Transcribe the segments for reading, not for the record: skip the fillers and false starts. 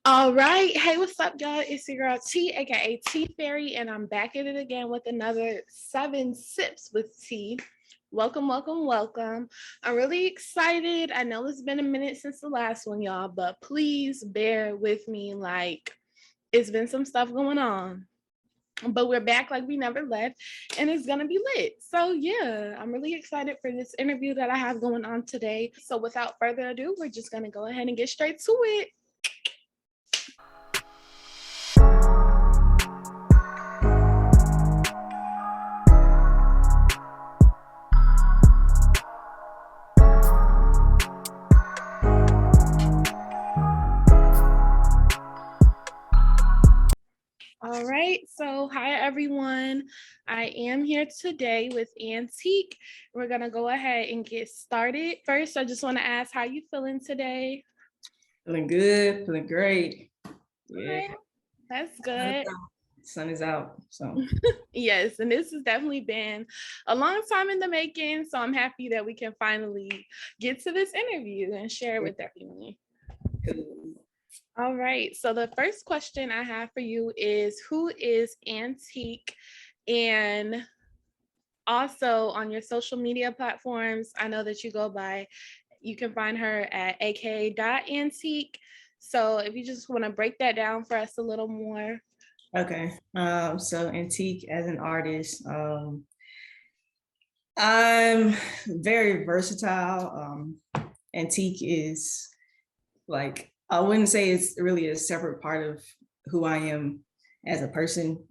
All right. Hey, what's up, y'all? It's your girl T, aka T Fairy, and I'm back at it again with another 7 Sips with T. Welcome, welcome, welcome. I'm really excited. I know it's been a minute since the last one, y'all, but please bear with me. Like, it's been some stuff going on. But we're back like we never left, and it's gonna be lit. So yeah, I'm really excited for this interview that I have going on today. So without further ado, we're just gonna go ahead and get straight to it. All right, so hi everyone. I am here today with Antique. We're gonna go ahead and get started. First, I just want to ask, how you feeling today? Feeling good, feeling great. Yeah, Right, that's good. sun is out. So Yes, and this has definitely been a long time in the making. So I'm happy that we can finally get to this interview and share it with everyone. All right, so the first question I have for you is, who is Antique? And also on your social media platforms, I know that you can find her at Aka.Antik. So if you just want to break that down for us a little more. okay. So Antique as an artist, I'm very versatile. Antique is like, I wouldn't say it's really a separate part of who I am as a person.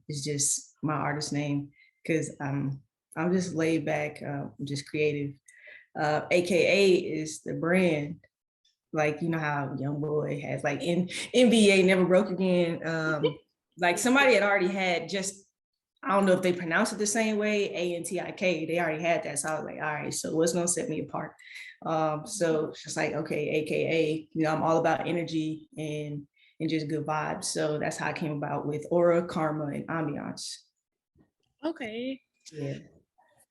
It's just my artist name because I'm just laid back, I'm just creative. AKA is the brand. Like, you know how Young Boy has like in NBA Never Broke Again. Like somebody had already had just, I don't know if they pronounce it the same way, A-N-T-I-K, they already had that. So I was like, all right, so what's gonna set me apart? So it's just like, okay, AKA, you know, I'm all about energy and just good vibes. So that's how I came about with aura, karma, and ambiance. Okay. Yeah.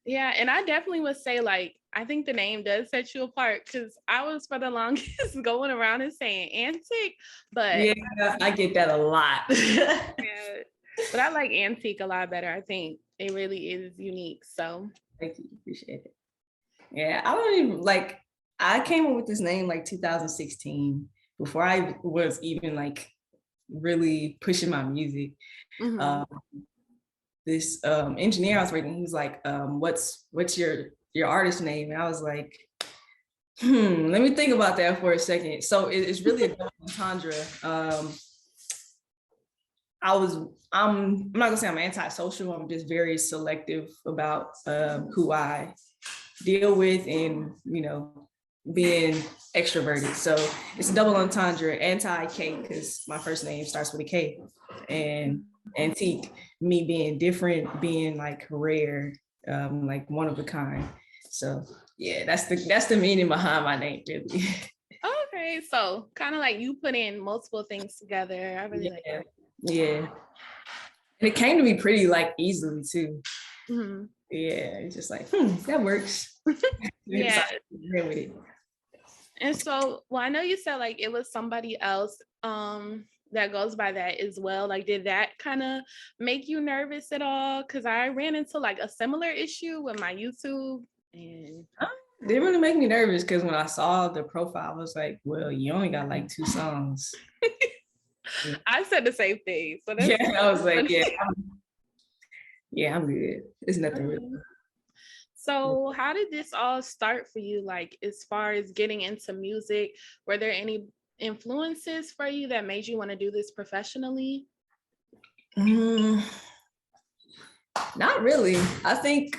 Yeah, and I definitely would say, like, I think the name does set you apart because I was for the longest going around and saying Antique, but Yeah, I get that a lot. yeah, but I like Antique a lot better. I think it really is unique. So Thank you, appreciate it. Yeah, I don't even like, I came up with this name like 2016 before I was even like really pushing my music. This engineer I was working, he was like, what's your artist name? And I was like, let me think about that for a second. So it's really a double entendre. I'm not gonna say I'm antisocial. I'm just very selective about who I deal with and, you know, being extroverted. So it's a double entendre, anti-K, because my first name starts with a K, and antique, me being different, being like rare, like one of a kind. So yeah, that's the meaning behind my name, really. okay, so kind of like you put in multiple things together. I really like that. Yeah. And it came to me pretty like easily too. Mm-hmm. Yeah, it's just like, that works. Yeah. With it. And so, well, I know you said like it was somebody else that goes by that as well. Like, did that kind of make you nervous at all? Because I ran into like a similar issue with my YouTube, and it didn't really make me nervous because when I saw the profile, I was like, well, you only got like 2 songs. I said the same thing. So that's I was like, I'm good. It's nothing really. So how did this all start for you? Like, as far as getting into music, were there any influences for you that made you want to do this professionally? Not really. I think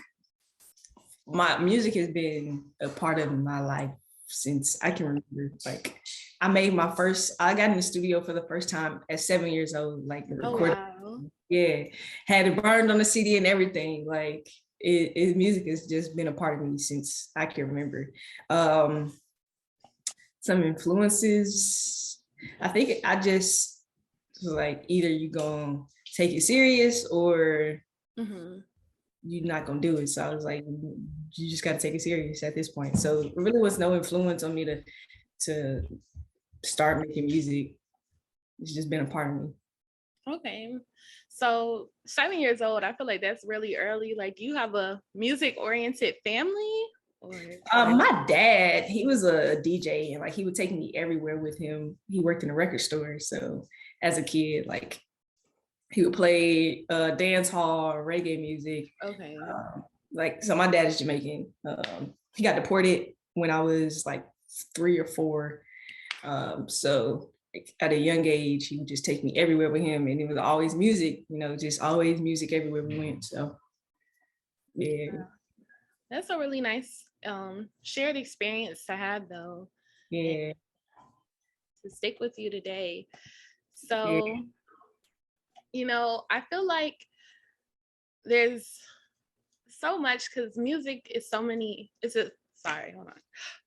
my music has been a part of my life since I can remember. Like, I got in the studio for the first time at 7 years old, like recording. Wow. Yeah, had it burned on the CD and everything. Like, music has just been a part of me since I can remember. Some influences, I think I just like, either you gonna take it serious or you're not gonna do it. So I was like, you just gotta take it serious at this point. So it really was no influence on me to start making music it's just been a part of me. Okay. So 7 years old, I feel like that's really early. Like you have a music oriented family or My dad, he was a DJ and like he would take me everywhere with him. He worked in a record store. So as a kid, like he would play dance hall, reggae music. okay. Like, so my dad is Jamaican. He got deported when I was like 3 or 4. So like, at a young age, he would just take me everywhere with him, and it was always music, just always music everywhere we went. So yeah. That's a really nice shared experience to have though. Yeah. To stick with you today. So, I feel like there's so much because music is so many, hold on.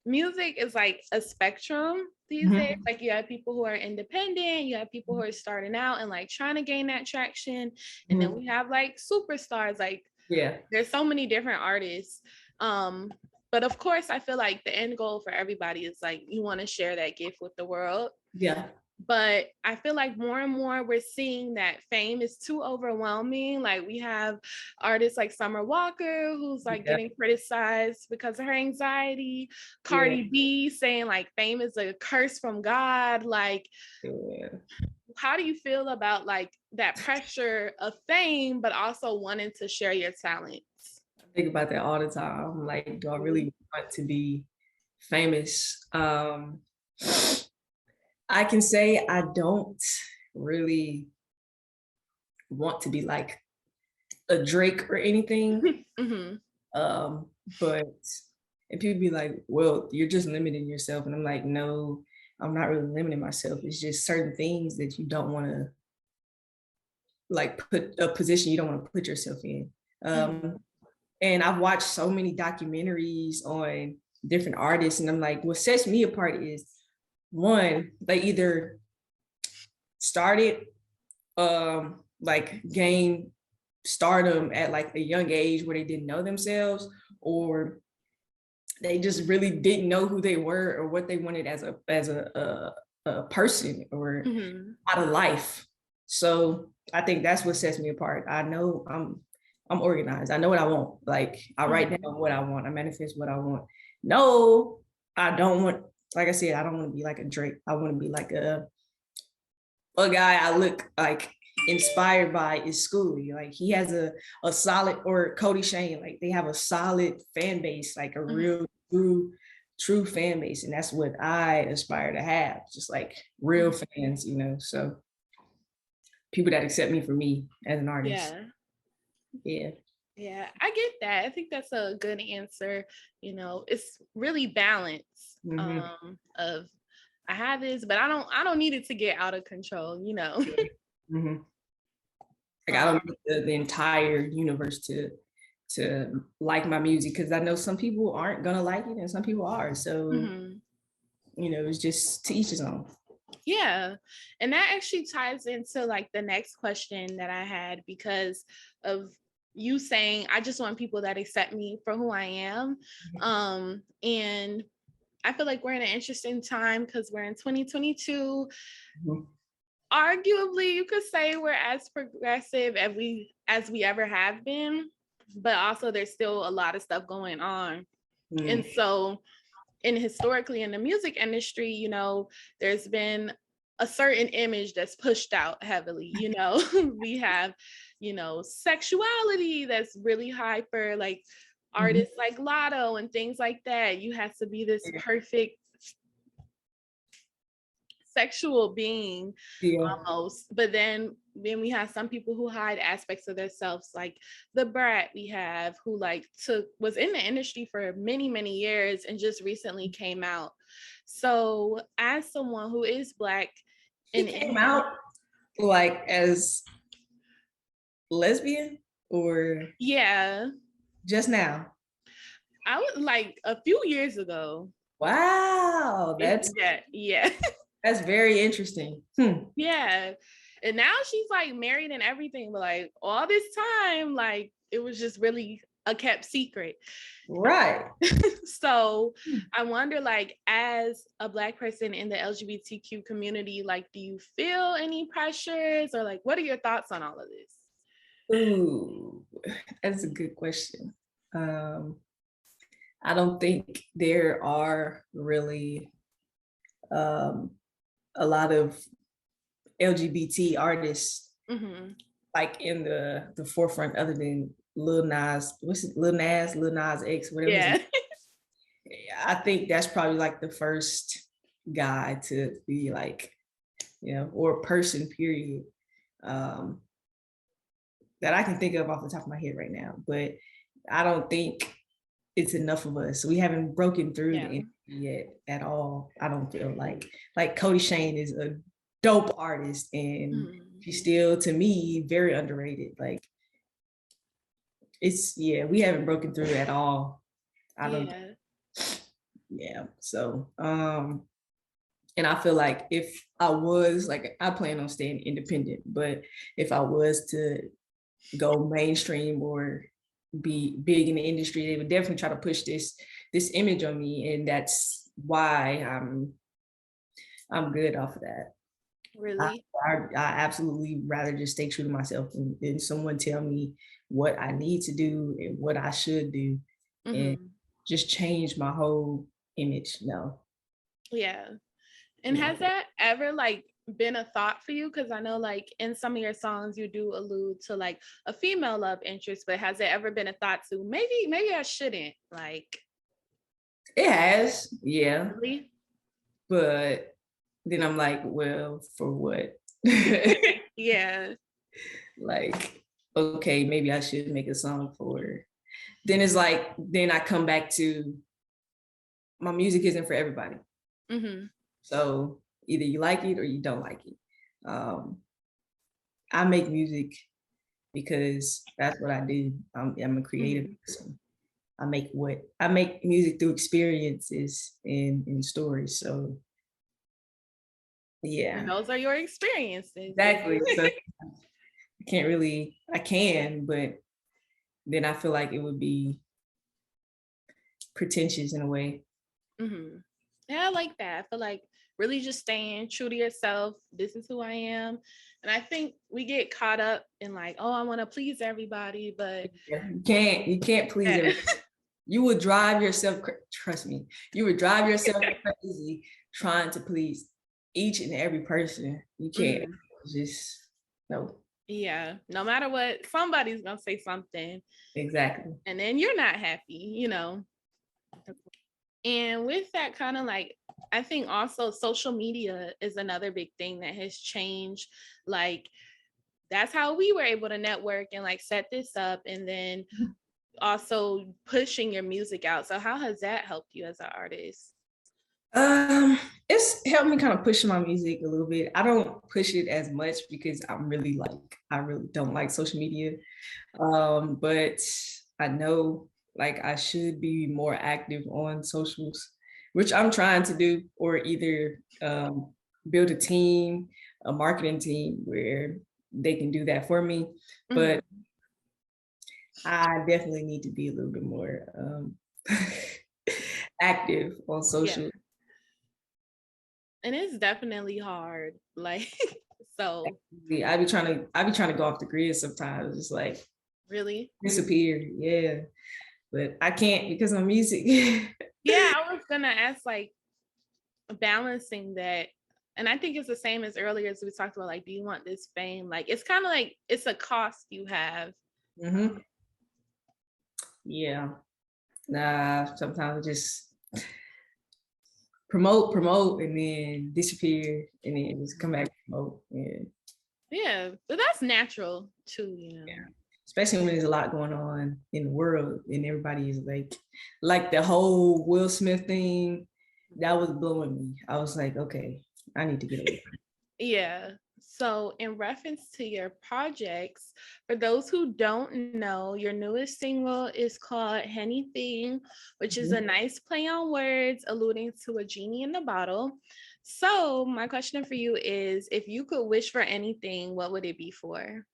Music is like a spectrum these days. Like you have people who are independent, you have people who are starting out and like trying to gain that traction. And then we have like superstars, like there's so many different artists. But of course, I feel like the end goal for everybody is like you want to share that gift with the world. Yeah. But I feel like more and more we're seeing that fame is too overwhelming. Like we have artists like Summer Walker, who's like getting criticized because of her anxiety. Cardi B saying like fame is a curse from God. Like, how do you feel about like that pressure of fame, but also wanting to share your talents? I think about that all the time. I'm like, do I really want to be famous? I can say I don't really want to be like a Drake or anything. But and people be like, well, you're just limiting yourself. And I'm like, no, I'm not really limiting myself. It's just certain things that you don't want to like put a position you don't want to put yourself in. And I've watched so many documentaries on different artists, and I'm like, what sets me apart is one, they either started like gain stardom at like a young age where they didn't know themselves, or they just really didn't know who they were or what they wanted as a person or out of life. So I think that's what sets me apart. I know I'm organized. I know what I want. Like I write down what I want. I manifest what I want. No, I don't want, like I said, I don't want to be like a Drake. I want to be like a guy I look like inspired by is Schoolie. Like he has a solid, or Cody Shane, like they have a solid fan base, like a real true fan base. And that's what I aspire to have, just like real fans, so people that accept me for me as an artist. Yeah, I get that. I think that's a good answer. It's really balance of I have this, but I don't need it to get out of control, Like I don't need the entire universe to like my music, because I know some people aren't gonna like it and some people are. So it's just to each his own. Yeah. And that actually ties into like the next question that I had, because of you saying, I just want people that accept me for who I am. And I feel like we're in an interesting time because we're in 2022. Arguably, you could say we're as progressive as we ever have been, but also there's still a lot of stuff going on. And so, and historically in the music industry, there's been a certain image that's pushed out heavily. We have, sexuality that's really hyper, like artists like Lotto and things like that. You have to be this perfect sexual being almost. But then we have some people who hide aspects of themselves, like the Brat we have, who like was in the industry for many years and just recently came out. So as someone who is Black, and came out like as lesbian, or just now? I was like a few years ago. Wow, that's that's very interesting. Yeah. And now she's like married and everything, but like all this time, like it was just really a kept secret. Right. So I wonder, like, as a Black person in the LGBTQ community, like, do you feel any pressures, or like, what are your thoughts on all of this? Ooh, that's a good question. I don't think there are really a lot of LGBT artists Mm-hmm. like in the forefront other than Lil Nas, what's it, Lil Nas X, whatever his Yeah. name. I think that's probably like the first guy to be like, you know, or person, period, um, that I can think of off the top of my head right now. But I don't think it's enough of us. We haven't broken through the Yeah. industry yet at all. I don't feel like Cody Shane is a dope artist, and she's still, to me, very underrated. Like, it's, yeah, we haven't broken through at all. I don't. Yeah. Yeah. So and I feel like if I was like, I plan on staying independent, but if I was to go mainstream or be big in the industry, they would definitely try to push this image on me, and that's why I'm good off of that. Really? I absolutely rather just stay true to myself than someone tell me what I need to do and what I should do, and Mm-hmm. just change my whole image. No. Yeah. And No. has that ever like been a thought for you? Because I know like in some of your songs you do allude to like a female love interest, but has there ever been a thought to maybe I shouldn't, like? It has, yeah. Really? But then I'm like, well, for what? Yeah. Like, okay, maybe I should make a song for her. Then it's like, then I come back to my music isn't for everybody. Mm-hmm. So either you like it or you don't like it. I make music because that's what I do. I'm a creative person. I make music through experiences and stories. So yeah. And those are your experiences. Exactly. So I can, but then I feel like it would be pretentious in a way. Mm-hmm. Yeah, I like that. I feel like really just staying true to yourself. This is who I am. And I think we get caught up in like, oh, I want to please everybody, but You can't please everyone. You would drive yourself, trust me, you would drive yourself crazy trying to please each and every person. You can't just, no. Yeah, no matter what, somebody's gonna say something. Exactly. And then you're not happy. And with that kind of like, I think also social media is another big thing that has changed. Like, that's how we were able to network and like set this up, and then also pushing your music out. So how has that helped you as an artist? It's helped me kind of push my music a little bit. I don't push it as much because I really don't like social media. But I know like I should be more active on socials, which I'm trying to do, or either build a team, a marketing team where they can do that for me. But I definitely need to be a little bit more active on social. Yeah. And it's definitely hard. Like, so I be trying to go off the grid sometimes. It's like really disappear. Yeah. But I can't because of music. yeah, I was gonna ask like balancing that. And I think it's the same as earlier as we talked about, like, do you want this fame? Like, it's kind of like it's a cost you have. Yeah. Nah, sometimes I just promote, and then disappear, and then just come back and promote. Yeah, but that's natural too, Yeah. Especially when there's a lot going on in the world, and everybody is like the whole Will Smith thing, that was blowing me. I was like, okay, I need to get away. Yeah. So, in reference to your projects, for those who don't know, your newest single is called Anything, which is a nice play on words alluding to a genie in the bottle. So, my question for you is, if you could wish for anything, what would it be for?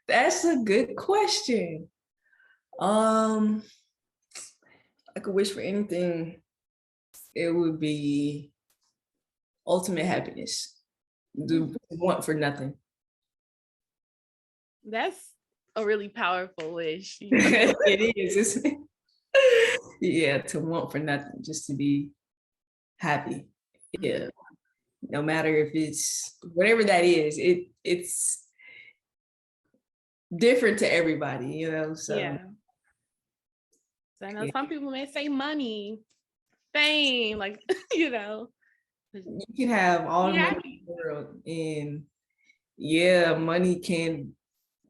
That's a good question. I could wish for anything. It would be ultimate happiness. Do want for nothing. That's a really powerful wish. It is, isn't it? Yeah, to want for nothing, just to be happy. Yeah. No matter if it's whatever that is, it's different to everybody, you know. So Yeah. So I know yeah. some people may say money, fame, like, you know. You can have all the money in the world, and yeah, money can,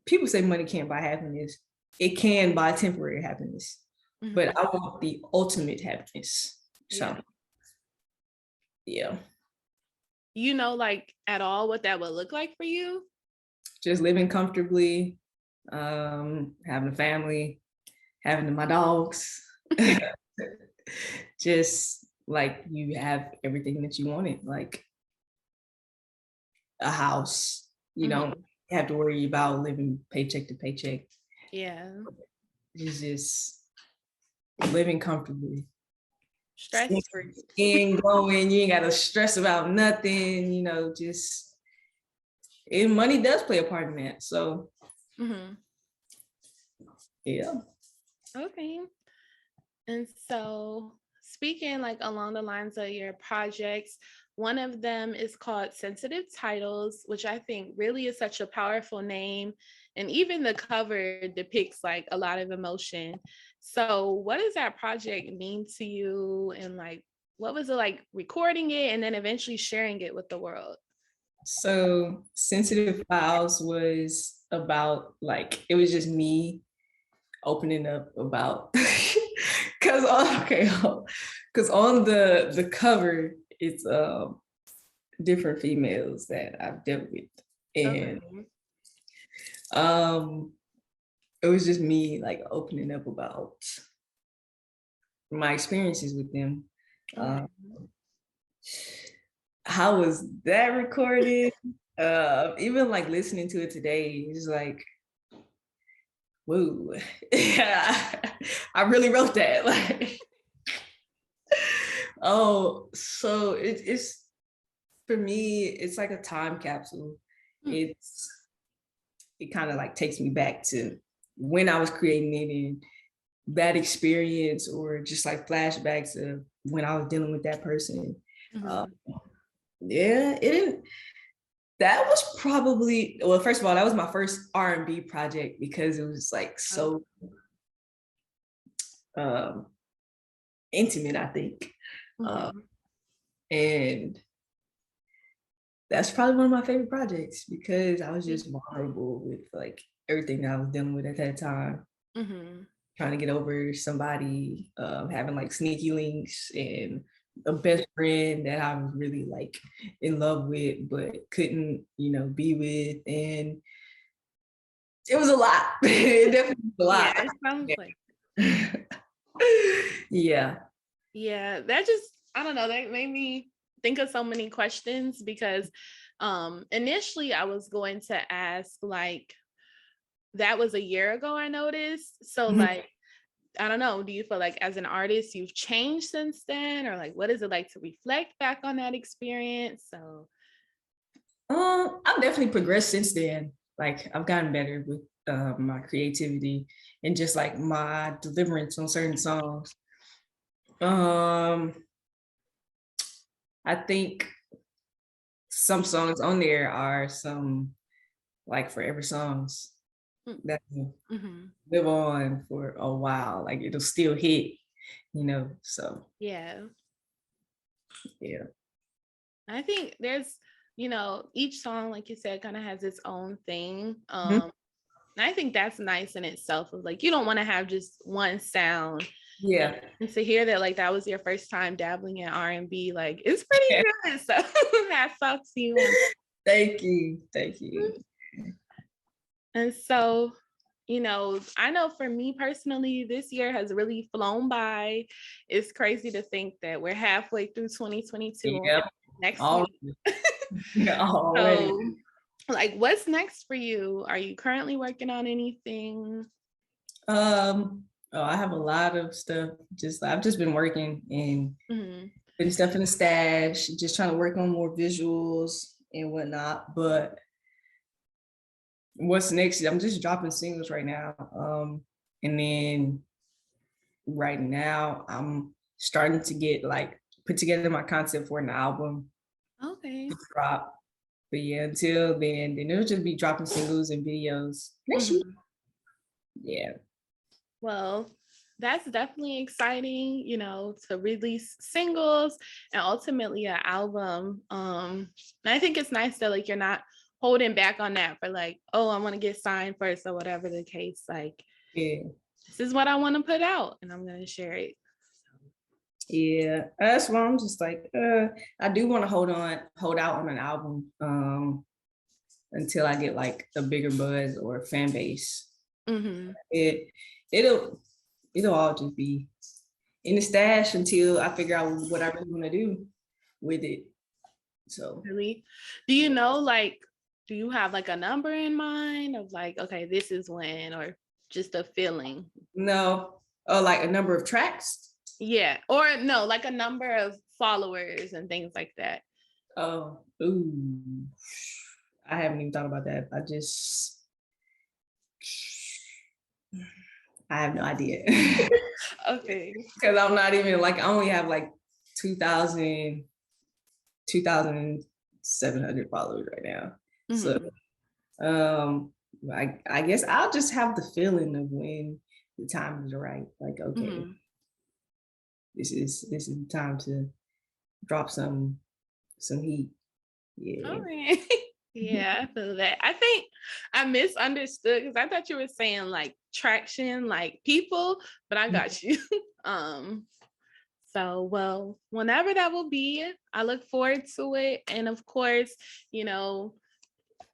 people say money can't buy happiness. It can buy temporary happiness, but I want the ultimate happiness. So yeah. You know, like at all what that would look like for you? Just living comfortably, having a family, having my dogs. Just like you have everything that you wanted, like a house. You don't have to worry about living paycheck to paycheck. Yeah. It's just living comfortably. Stress free. And going, you ain't gotta stress about nothing, you know, just, and money does play a part in that. So yeah. Okay. And so speaking like along the lines of your projects, one of them is called Sensitive Titles, which I think really is such a powerful name. And even the cover depicts like a lot of emotion. So what does that project mean to you? And like, what was it like recording it and then eventually sharing it with the world? So Sensitive Files was about, like, it was just me opening up about, because on the cover it's different females that I've dealt with, and it was just me like opening up about my experiences with them. How was that recorded? Even like listening to it today, it's like, whoa, I really wrote that. Like, oh, so it's for me, it's like a time capsule. It kind of like takes me back to when I was creating it and that experience, or just like flashbacks of when I was dealing with that person. Yeah, it didn't. That was probably, well, first of all, that was my first R&B project because it was like so intimate, I think. And that's probably one of my favorite projects because I was just vulnerable with like everything that I was dealing with at that time. Trying to get over somebody, having like sneaky links, and a best friend that I was really like in love with, but couldn't, you know, be with. And it was a lot. It definitely was a lot. Yeah, it sounds like. Yeah. Yeah, that just, I don't know, that made me think of so many questions because initially I was going to ask, like, that was a year ago, I noticed. So like, I don't know, do you feel like as an artist you've changed since then, or like what is it like to reflect back on that experience? So I've definitely progressed since then. Like, I've gotten better with my creativity and just like my deliverance on certain songs. I think some songs on there are some like forever songs that live on for a while. Like, it'll still hit, you know. So yeah. Yeah. I think there's, you know, each song, like you said, kind of has its own thing. And I think that's nice in itself. Of like, you don't want to have just one sound. Yeah. And to hear that, like, that was your first time dabbling in R&B, like, it's pretty good. So hats off to you. Thank you. Thank you. And so, you know, I know for me personally, this year has really flown by. It's crazy to think that we're halfway through 2022. Yep. Next Already. week. Already. So Like, what's next for you? Are you currently working on anything? Oh, I have a lot of stuff. I've just been working and Mhm. putting stuff in the stash, just trying to work on more visuals and whatnot. But what's next? I'm just dropping singles right now. And then right now I'm starting to get like put together my concept for an album Okay. to drop. But yeah, until then it'll just be dropping singles and videos next year. Mhm. Yeah. Well, that's definitely exciting, to release singles and ultimately an album. And I think it's nice that like you're not holding back on that for like, oh, I want to get signed first or whatever the case. Like, Yeah. this is what I want to put out and I'm gonna share it. Yeah. That's why I'm just like, I do want to hold out on an album until I get like a bigger buzz or fan base. Mm-hmm. It it'll it'll all just be in the stash until I figure out what I really want to do with it. So Really? Do you know, like, do you have like a number in mind of like, okay, this is when, or just a feeling? no, oh, like a number of tracks. Yeah. Or no, like a number of followers and things like that. Oh, ooh, I haven't even thought about that. I have no idea. Okay. Because I'm not even like I only have like 2,000 2,700 followers right now. So Mhm. I guess I'll just have the feeling of when the time is right. Like, okay, Mhm. this is the time to drop some heat. All Yeah. right. Yeah, I feel that. I think I misunderstood because I thought you were saying like traction, like people, but I got you. Um, so well, whenever that will be, I look forward to it. And of course, you know,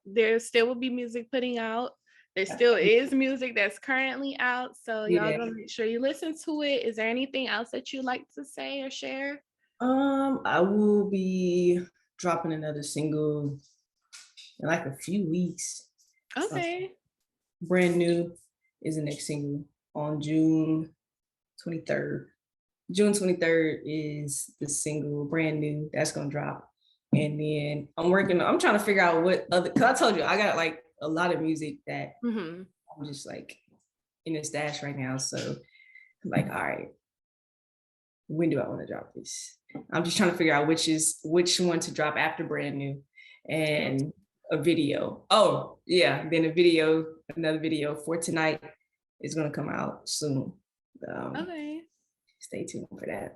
there still will be music putting out. There still is music that's currently out. So y'all Yeah. gonna make sure you listen to it. Is there anything else that you'd like to say or share? I will be dropping another single in like a few weeks. Uh, Okay. Brand new is the next single on June 23rd. June 23rd is the single brand new that's gonna drop. And then I'm trying to figure out what other, cause I told you I got like a lot of music that Mm-hmm. I'm just like in the stash right now. So I'm like, all right, when do I want to drop this? I'm just trying to figure out which one to drop after brand new and a video. Oh yeah, then another video for tonight is gonna come out soon. Um, Okay. Stay tuned for that.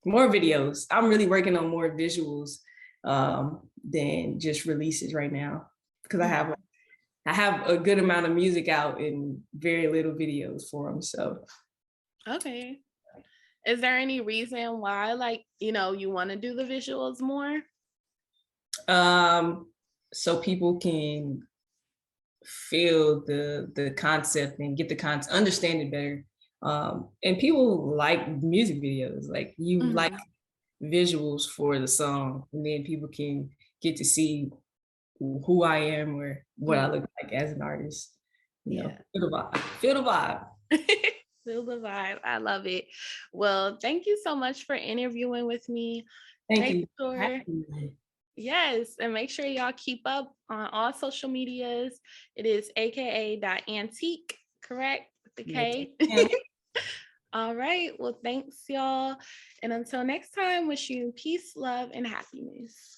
More videos. I'm really working on more visuals than just releases right now because I have a good amount of music out and very little videos for them. So Okay. Is there any reason why, like, you want to do the visuals more? um, so people can feel the concept and get the concept, understand it better. And people like music videos, like you like Mhm. visuals for the song, and then people can get to see who I am or what I Mhm. look like as an artist. Yeah. Feel the vibe. Feel the vibe. Feel the vibe. I love it. Well, thank you so much for interviewing with me. Thank Make you. sure, yes, and make sure y'all keep up on all social medias. It is Aka.Antik, correct? With the Yes, K. ma'am. All right. Well, thanks, y'all. And until next time, wish you peace, love, and happiness.